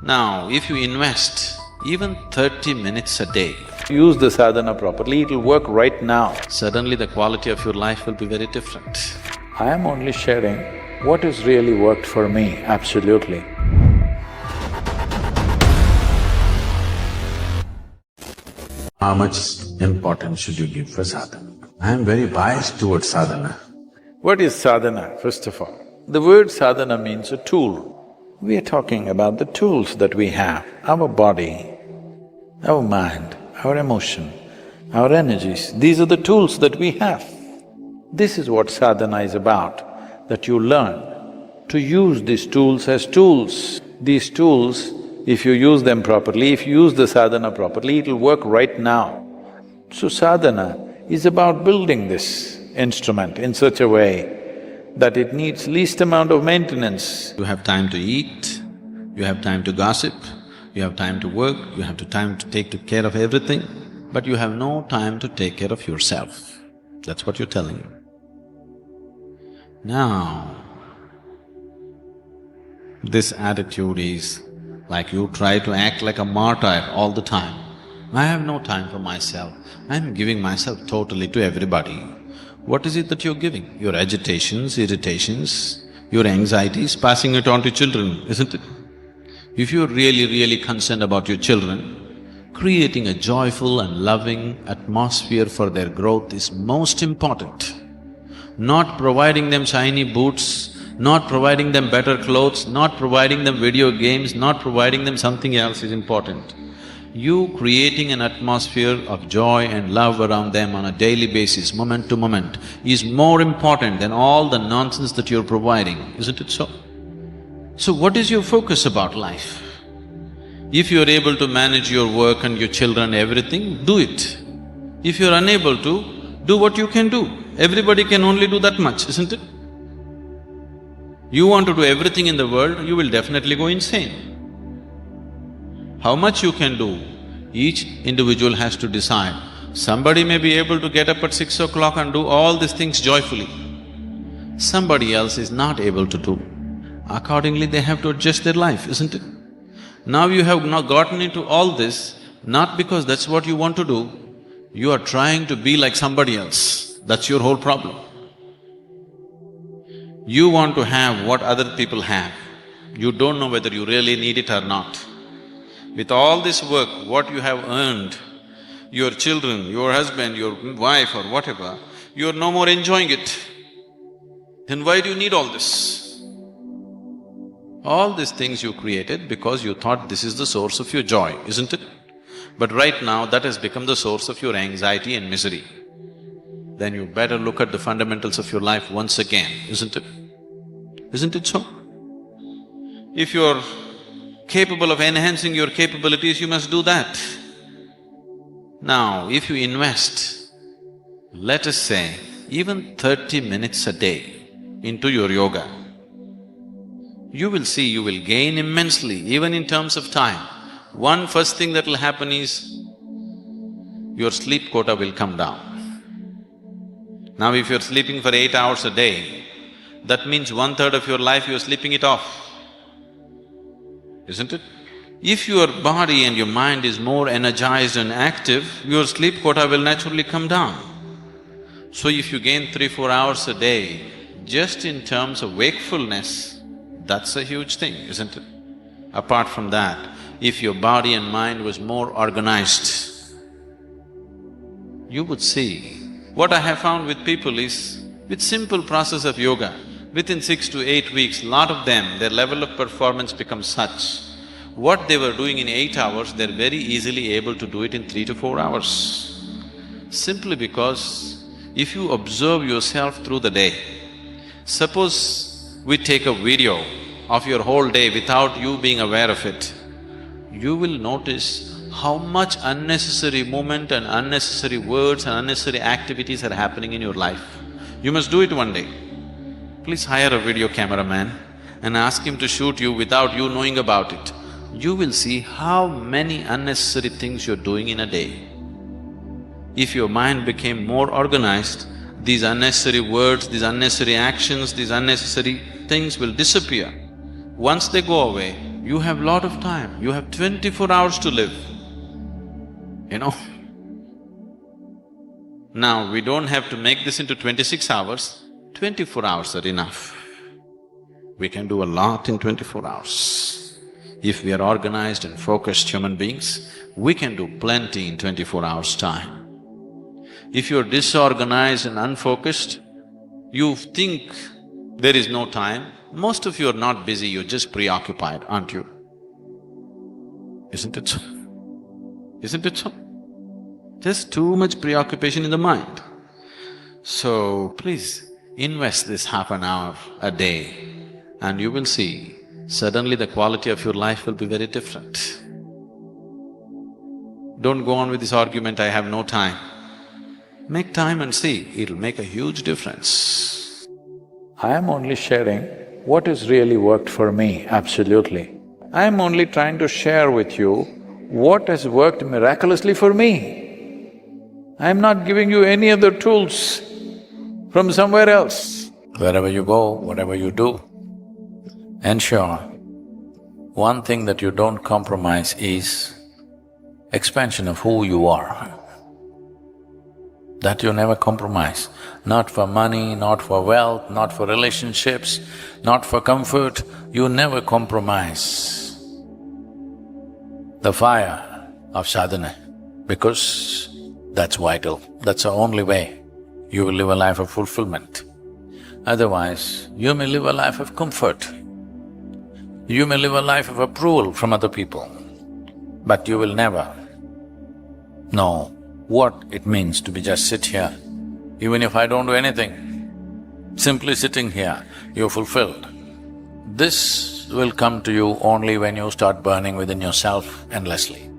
Now, if you invest even 30 minutes a day, use the sadhana properly, it'll work right now. suddenly the quality of your life will be very different. I am only sharing what has really worked for me, absolutely. How much importance should you give for sadhana? I am very biased towards sadhana. What is sadhana, first of all? The word sadhana means a tool. We are talking about the tools that we have, our body, our mind, our emotion, our energies. These are the tools that we have. This is what sadhana is about, that you learn to use these tools as tools. These tools, if you use them properly, if you use the sadhana properly, it'll work right now. So sadhana is about building this instrument in such a way that it needs least amount of maintenance. You have time to eat, you have time to gossip, you have time to work, you have time to take care of everything, but you have no time to take care of yourself. That's what you're telling me. Now, this attitude is like you try to act like a martyr all the time. I have no time for myself, I'm giving myself totally to everybody. What is it that you're giving? Your agitations, irritations, your anxieties, passing it on to children, isn't it? If you're really concerned about your children, creating a joyful and loving atmosphere for their growth is most important. Not providing them shiny boots, not providing them better clothes, not providing them video games, not providing them something else is important. You creating an atmosphere of joy and love around them on a daily basis, moment to moment, is more important than all the nonsense that you're providing, isn't it so? So what is your focus about life? If you're able to manage your work and your children, everything, do it. If you're unable to, do what you can do. Everybody can only do that much, isn't it? You want to do everything in the world, you will definitely go insane. How much you can do, each individual has to decide. Somebody may be able to get up at 6 o'clock and do all these things joyfully. Somebody else is not able to do. Accordingly, they have to adjust their life, isn't it? Now you have not gotten into all this, not because that's what you want to do, you are trying to be like somebody else. That's your whole problem. You want to have what other people have. You don't know whether you really need it or not. With all this work, what you have earned, your children, your husband, your wife or whatever, you're no more enjoying it. Then why do you need all this? All these things you created because you thought this is the source of your joy, isn't it? But right now, that has become the source of your anxiety and misery. Then you better look at the fundamentals of your life once again, isn't it? Isn't it so? If you're capable of enhancing your capabilities, you must do that. Now, if you invest, let us say, even 30 minutes a day into your yoga, you will see you will gain immensely, even in terms of time. One first thing that will happen is, your sleep quota will come down. Now, if you're sleeping for 8 hours a day, that means 1/3 of your life you're sleeping it off, isn't it? If your body and your mind is more energized and active, your sleep quota will naturally come down. So if you gain 3-4 hours a day, just in terms of wakefulness, that's a huge thing, isn't it? Apart from that, if your body and mind was more organized, you would see. What I have found with people is, with simple process of yoga, within 6 to 8 weeks, lot of them, their level of performance becomes such. What they were doing in 8 hours, they're very easily able to do it in 3 to 4 hours. Simply because if you observe yourself through the day, suppose we take a video of your whole day without you being aware of it, you will notice how much unnecessary movement and unnecessary words and unnecessary activities are happening in your life. You must do it one day. Please hire a video cameraman and ask him to shoot you without you knowing about it. You will see how many unnecessary things you're doing in a day. If your mind became more organized, these unnecessary words, these unnecessary actions, these unnecessary things will disappear. Once they go away, You have lot of time, you have 24 hours to live, you know. Now, we don't have to make this into 26 hours, 24 hours are enough. We can do a lot in 24 hours. If we are organized and focused human beings, we can do plenty in 24 hours' time. If you're disorganized and unfocused, you think there is no time. Most of you are not busy, you're just preoccupied, aren't you? Isn't it so? Isn't it so? Just too much preoccupation in the mind. So, please invest this half an hour a day and you will see, suddenly the quality of your life will be very different. Don't go on with this argument, I have no time. Make time and see, it'll make a huge difference. I am only sharing what has really worked for me, absolutely. I am only trying to share with you what has worked miraculously for me. I am not giving you any other tools from somewhere else. Wherever you go, whatever you do, ensure one thing that you don't compromise is expansion of who you are. That you never compromise, not for money, not for wealth, not for relationships, not for comfort, you never compromise the fire of sadhana, because that's vital, that's the only way you will live a life of fulfillment. Otherwise, you may live a life of comfort, you may live a life of approval from other people, but you will never know what it means to be just sit here. Even if I don't do anything, simply sitting here, you're fulfilled. This will come to you only when you start burning within yourself endlessly.